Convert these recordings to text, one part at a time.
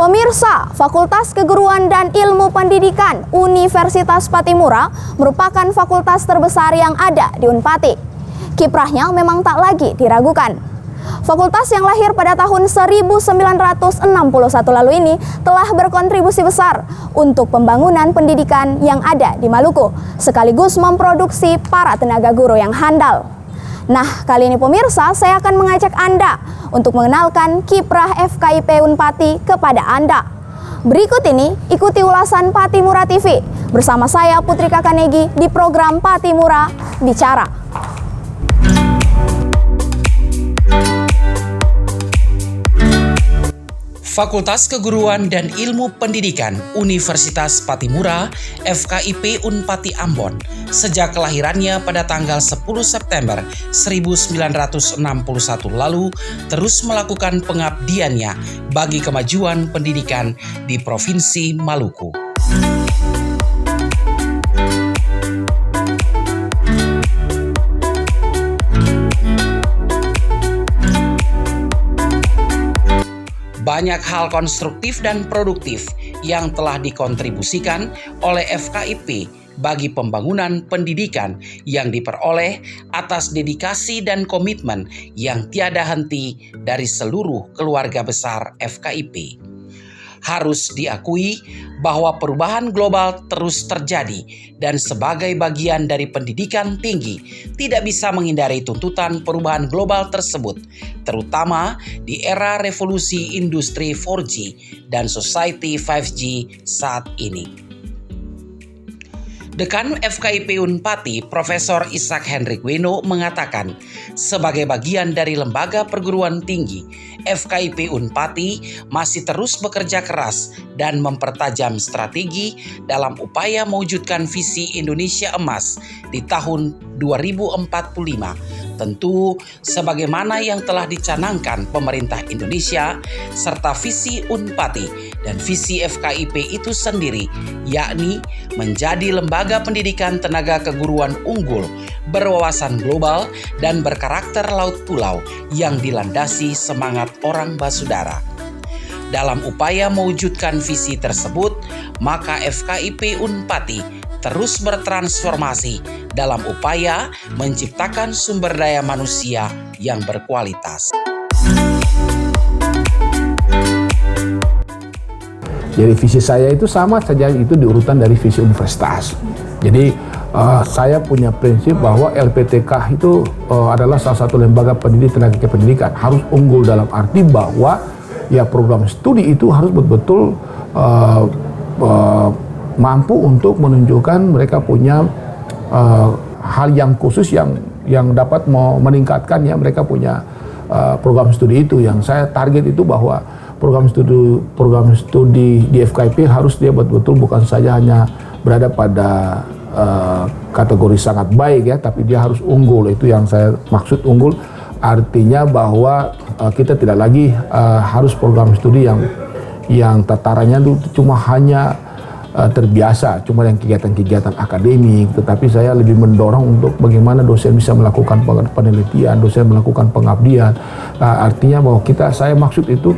Pemirsa, Fakultas Keguruan dan Ilmu Pendidikan Universitas Patimura merupakan fakultas terbesar yang ada di Unpati. Kiprahnya memang tak lagi diragukan. Fakultas yang lahir pada tahun 1961 lalu ini telah berkontribusi besar untuk pembangunan pendidikan yang ada di Maluku, sekaligus memproduksi para tenaga guru yang handal. Nah, kali ini pemirsa, saya akan mengajak Anda untuk mengenalkan kiprah FKIP Unpati kepada Anda. Berikut ini, ikuti ulasan Patimura TV bersama saya Putri Kakanegi di program Patimura Bicara. Fakultas Keguruan dan Ilmu Pendidikan Universitas Patimura FKIP Unpati Ambon sejak kelahirannya pada tanggal 10 September 1961 lalu terus melakukan pengabdiannya bagi kemajuan pendidikan di Provinsi Maluku. Banyak hal konstruktif dan produktif yang telah dikontribusikan oleh FKIP bagi pembangunan pendidikan yang diperoleh atas dedikasi dan komitmen yang tiada henti dari seluruh keluarga besar FKIP. Harus diakui bahwa perubahan global terus terjadi dan sebagai bagian dari pendidikan tinggi tidak bisa menghindari tuntutan perubahan global tersebut, terutama di era revolusi industri 4G dan society 5G saat ini. Dekan FKIP Unpati, Profesor Ishak Hendrik Weno mengatakan, sebagai bagian dari lembaga perguruan tinggi, FKIP Unpati masih terus bekerja keras dan mempertajam strategi dalam upaya mewujudkan visi Indonesia Emas di tahun 2045. Tentu sebagaimana yang telah dicanangkan pemerintah Indonesia serta visi Unpati dan visi FKIP itu sendiri, yakni menjadi lembaga pendidikan tenaga keguruan unggul, berwawasan global dan berkarakter laut pulau yang dilandasi semangat orang basudara. Dalam upaya mewujudkan visi tersebut, maka FKIP Unpati terus bertransformasi dalam upaya menciptakan sumber daya manusia yang berkualitas. Jadi visi saya itu sama saja, itu diurutan dari visi universitas. Jadi saya punya prinsip bahwa LPTK itu adalah salah satu lembaga pendidik tenaga kependidikan. Harus unggul dalam arti bahwa ya program studi itu harus betul-betul mampu untuk menunjukkan mereka punya hal yang khusus yang dapat meningkatkan ya mereka punya program studi itu. Yang saya target itu bahwa program studi di FKIP harus dia betul-betul bukan saja hanya berada pada kategori sangat baik ya, tapi dia harus unggul. Itu yang saya maksud unggul, artinya bahwa kita tidak lagi harus program studi yang tatarannya itu cuma hanya terbiasa, cuma yang kegiatan-kegiatan akademik, tetapi saya lebih mendorong untuk bagaimana dosen bisa melakukan penelitian, dosen melakukan pengabdian. Artinya bahwa saya maksud itu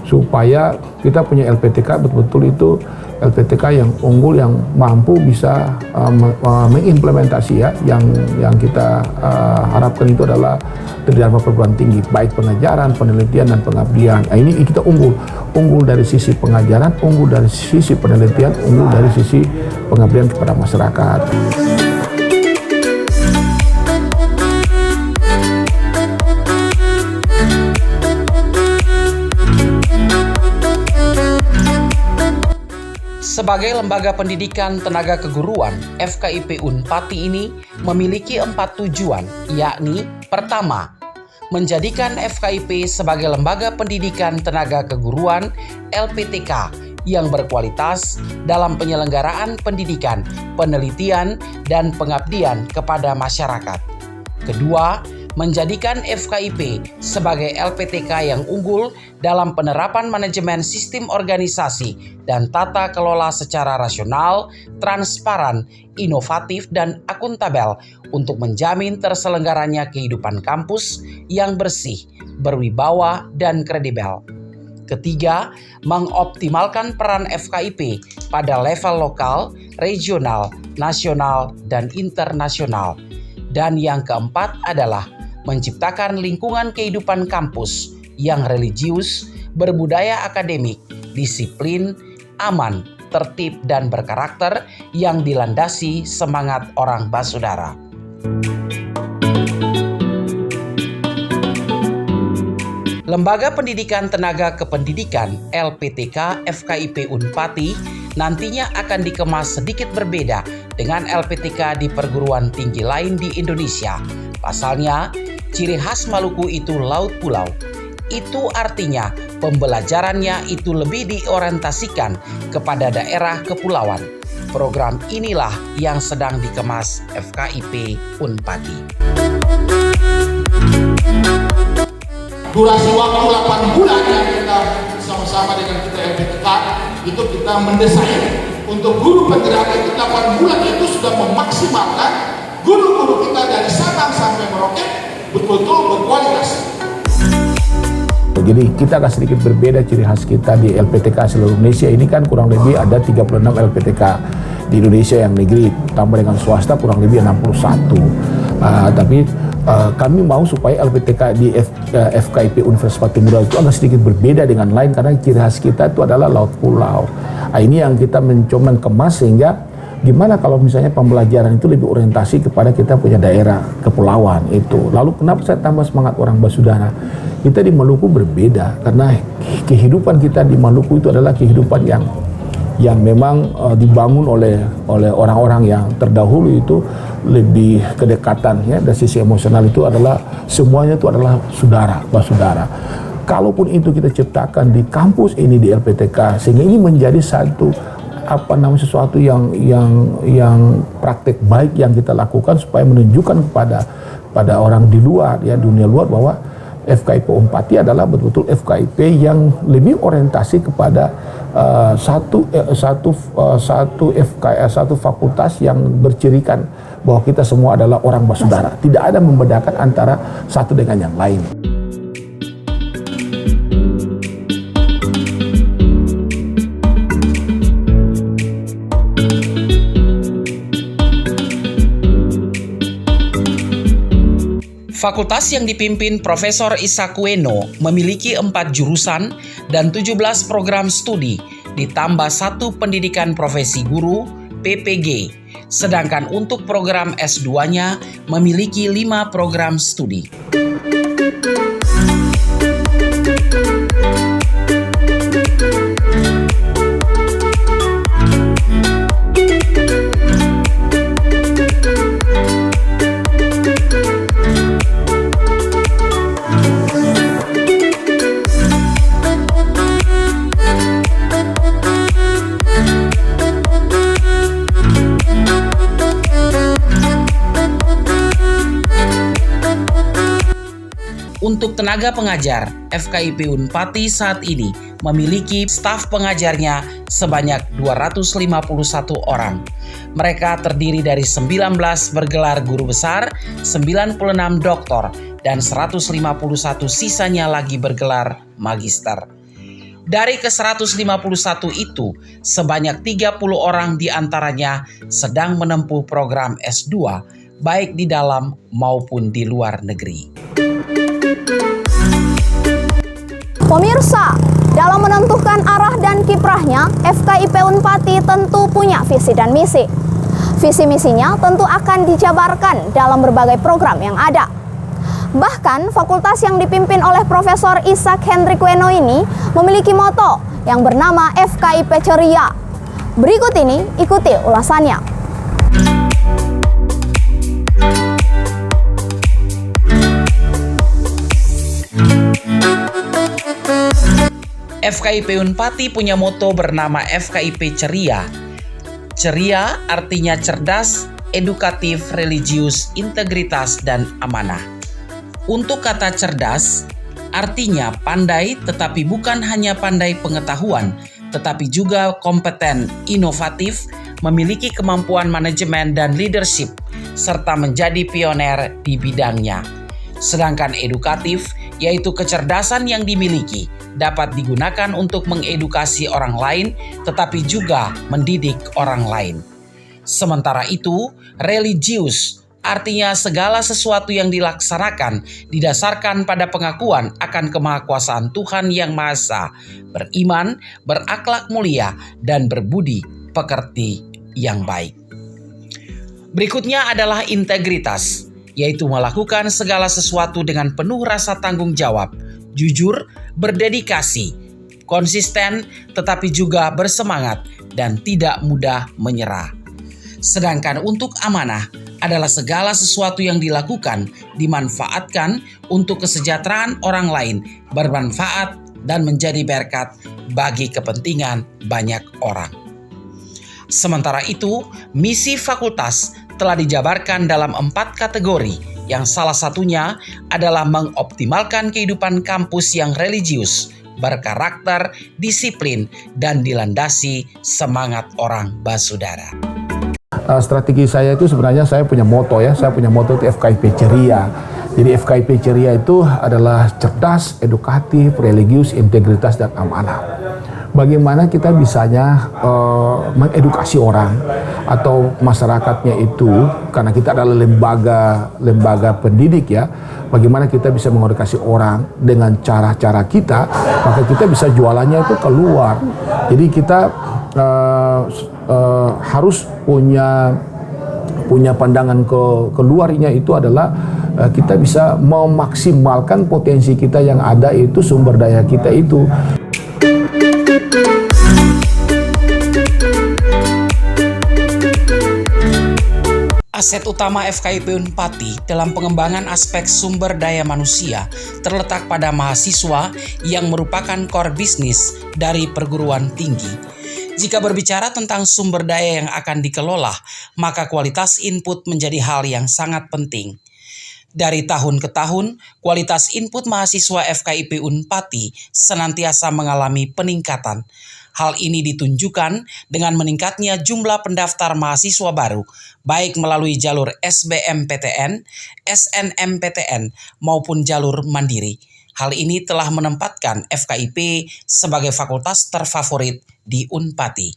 supaya kita punya LPTK betul-betul itu LPTK yang unggul, yang mampu bisa mengimplementasi ya yang kita harapkan itu adalah terdiri dari perguruan tinggi, baik pengajaran, penelitian dan pengabdian. Nah, ini kita unggul dari sisi pengajaran, unggul dari sisi penelitian, unggul dari sisi pengabdian kepada masyarakat. Sebagai lembaga pendidikan tenaga keguruan, FKIP Unpati ini memiliki 4 tujuan, yakni pertama, menjadikan FKIP sebagai lembaga pendidikan tenaga keguruan LPTK yang berkualitas dalam penyelenggaraan pendidikan, penelitian, dan pengabdian kepada masyarakat. Kedua, menjadikan FKIP sebagai LPTK yang unggul dalam penerapan manajemen sistem organisasi dan tata kelola secara rasional, transparan, inovatif, dan akuntabel untuk menjamin terselenggaranya kehidupan kampus yang bersih, berwibawa, dan kredibel. Ketiga, mengoptimalkan peran FKIP pada level lokal, regional, nasional, dan internasional. Dan yang keempat adalah menciptakan lingkungan kehidupan kampus yang religius, berbudaya akademik, disiplin, aman, tertib, dan berkarakter yang dilandasi semangat orang basudara. Lembaga Pendidikan Tenaga Kependidikan LPTK FKIP Unpati nantinya akan dikemas sedikit berbeda dengan LPTK di perguruan tinggi lain di Indonesia. Pasalnya, ciri khas Maluku itu laut pulau. Itu artinya pembelajarannya itu lebih diorientasikan kepada daerah kepulauan. Program inilah yang sedang dikemas FKIP Unpati. Durasi waktu 8 bulan yang kita sama-sama dengan kita LPTK itu kita mendesain untuk guru penggerak itu 8 bulan itu sudah memaksimalkan guru-guru kita dari Sabang sampai Merauke betul-betul berkualitas. Jadi kita akan sedikit berbeda ciri khas kita di LPTK seluruh Indonesia. Ini kan kurang lebih ada 36 LPTK di Indonesia yang negeri, tambah dengan swasta kurang lebih 61. Tapi kami mau supaya LPTK di FKIP Universitas Patimura itu agak sedikit berbeda dengan lain karena ciri khas kita itu adalah laut pulau. Ini yang kita mencoba kemas sehingga gimana kalau misalnya pembelajaran itu lebih orientasi kepada kita punya daerah kepulauan itu. Lalu kenapa saya tambah semangat orang basudara? Kita di Maluku berbeda karena kehidupan kita di Maluku itu adalah kehidupan yang memang dibangun oleh orang-orang yang terdahulu itu lebih kedekatan ya, dari sisi emosional itu adalah semuanya itu adalah basudara. Kalaupun itu kita ciptakan di kampus ini di LPTK sehingga ini menjadi sesuatu yang praktek baik yang kita lakukan supaya menunjukkan pada orang di luar ya, dunia luar bahwa FKIP Unpati adalah betul-betul FKIP yang lebih orientasi kepada satu fakultas yang bercirikan bahwa kita semua adalah orang basudara. Tidak ada membedakan antara satu dengan yang lain. Fakultas yang dipimpin Profesor Isaac Weno memiliki 4 jurusan dan 17 program studi, ditambah 1 pendidikan profesi guru, PPG. Sedangkan untuk program S2-nya memiliki 5 program studi. Untuk tenaga pengajar, FKIP Unpati saat ini memiliki staf pengajarnya sebanyak 251 orang. Mereka terdiri dari 19 bergelar guru besar, 96 doktor, dan 151 sisanya lagi bergelar magister. Dari ke-151 itu, sebanyak 30 orang diantaranya sedang menempuh program S2, baik di dalam maupun di luar negeri. Pemirsa, dalam menentukan arah dan kiprahnya, FKIP Unpati tentu punya visi dan misi. Visi misinya tentu akan dijabarkan dalam berbagai program yang ada. Bahkan, fakultas yang dipimpin oleh Profesor Isaac Hendrik Weno ini memiliki moto yang bernama FKIP Ceria. Berikut ini, ikuti ulasannya. FKIP Unpati punya moto bernama FKIP Ceria. Ceria artinya cerdas, edukatif, religius, integritas, dan amanah. Untuk kata cerdas, artinya pandai tetapi bukan hanya pandai pengetahuan, tetapi juga kompeten, inovatif, memiliki kemampuan manajemen dan leadership, serta menjadi pioner di bidangnya. Sedangkan edukatif, yaitu kecerdasan yang dimiliki, dapat digunakan untuk mengedukasi orang lain, tetapi juga mendidik orang lain. Sementara itu, religius artinya segala sesuatu yang dilaksanakan didasarkan pada pengakuan akan kemahakuasaan Tuhan Yang Maha Esa, beriman, berakhlak mulia, dan berbudi pekerti yang baik. Berikutnya adalah integritas, yaitu melakukan segala sesuatu dengan penuh rasa tanggung jawab, jujur, berdedikasi, konsisten, tetapi juga bersemangat dan tidak mudah menyerah. Sedangkan untuk amanah adalah segala sesuatu yang dilakukan, dimanfaatkan untuk kesejahteraan orang lain, bermanfaat dan menjadi berkat bagi kepentingan banyak orang. Sementara itu, misi fakultas telah dijabarkan dalam 4 kategori, yang salah satunya adalah mengoptimalkan kehidupan kampus yang religius, berkarakter, disiplin, dan dilandasi semangat orang basudara. Strategi saya itu sebenarnya saya punya moto ya, saya punya moto itu FKIP Ceria. Jadi FKIP Ceria itu adalah cerdas, edukatif, religius, integritas, dan amanah. Bagaimana kita bisanya mengedukasi orang atau masyarakatnya itu, karena kita adalah lembaga pendidik ya, bagaimana kita bisa mengedukasi orang dengan cara-cara kita, maka kita bisa jualannya itu keluar. Jadi kita harus punya pandangan keluarnya itu adalah kita bisa memaksimalkan potensi kita yang ada, itu sumber daya kita itu. Aset utama FKIP Unpati dalam pengembangan aspek sumber daya manusia terletak pada mahasiswa yang merupakan core bisnis dari perguruan tinggi. Jika berbicara tentang sumber daya yang akan dikelola, maka kualitas input menjadi hal yang sangat penting. Dari tahun ke tahun, kualitas input mahasiswa FKIP Unpati senantiasa mengalami peningkatan. Hal ini ditunjukkan dengan meningkatnya jumlah pendaftar mahasiswa baru, baik melalui jalur SBMPTN, SNMPTN, maupun jalur mandiri. Hal ini telah menempatkan FKIP sebagai fakultas terfavorit di Unpati.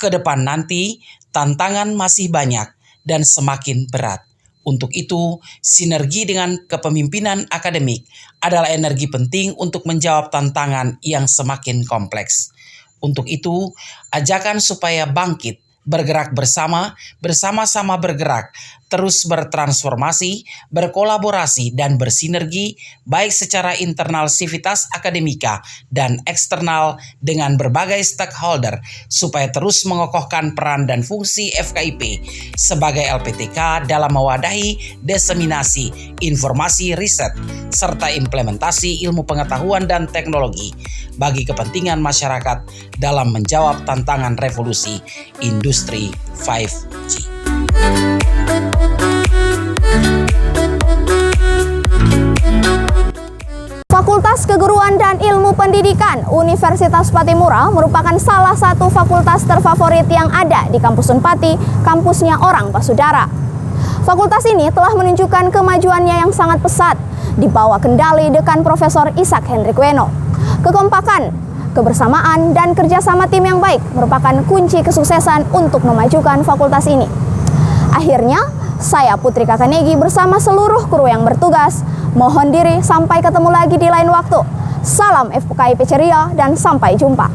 Kedepan nanti, tantangan masih banyak dan semakin berat. Untuk itu, sinergi dengan kepemimpinan akademik adalah energi penting untuk menjawab tantangan yang semakin kompleks. Untuk itu, ajakan supaya bangkit, bergerak bersama-sama bergerak, terus bertransformasi, berkolaborasi, dan bersinergi, baik secara internal sivitas akademika dan eksternal dengan berbagai stakeholder, supaya terus mengokohkan peran dan fungsi FKIP sebagai LPTK dalam mewadahi diseminasi informasi riset, serta implementasi ilmu pengetahuan dan teknologi bagi kepentingan masyarakat dalam menjawab tantangan revolusi industri 5G. Fakultas Keguruan dan Ilmu Pendidikan Universitas Patimura merupakan salah satu fakultas terfavorit yang ada di kampus Unpati, kampusnya orang basudara. Fakultas ini telah menunjukkan kemajuannya yang sangat pesat di bawah kendali Dekan Profesor Isaac Hendrikweno. Kekompakan, kebersamaan, dan kerjasama tim yang baik merupakan kunci kesuksesan untuk memajukan fakultas ini. Akhirnya, saya Putri Kakanegi bersama seluruh kru yang bertugas mohon diri sampai ketemu lagi di lain waktu. Salam FKIP Ceria dan sampai jumpa.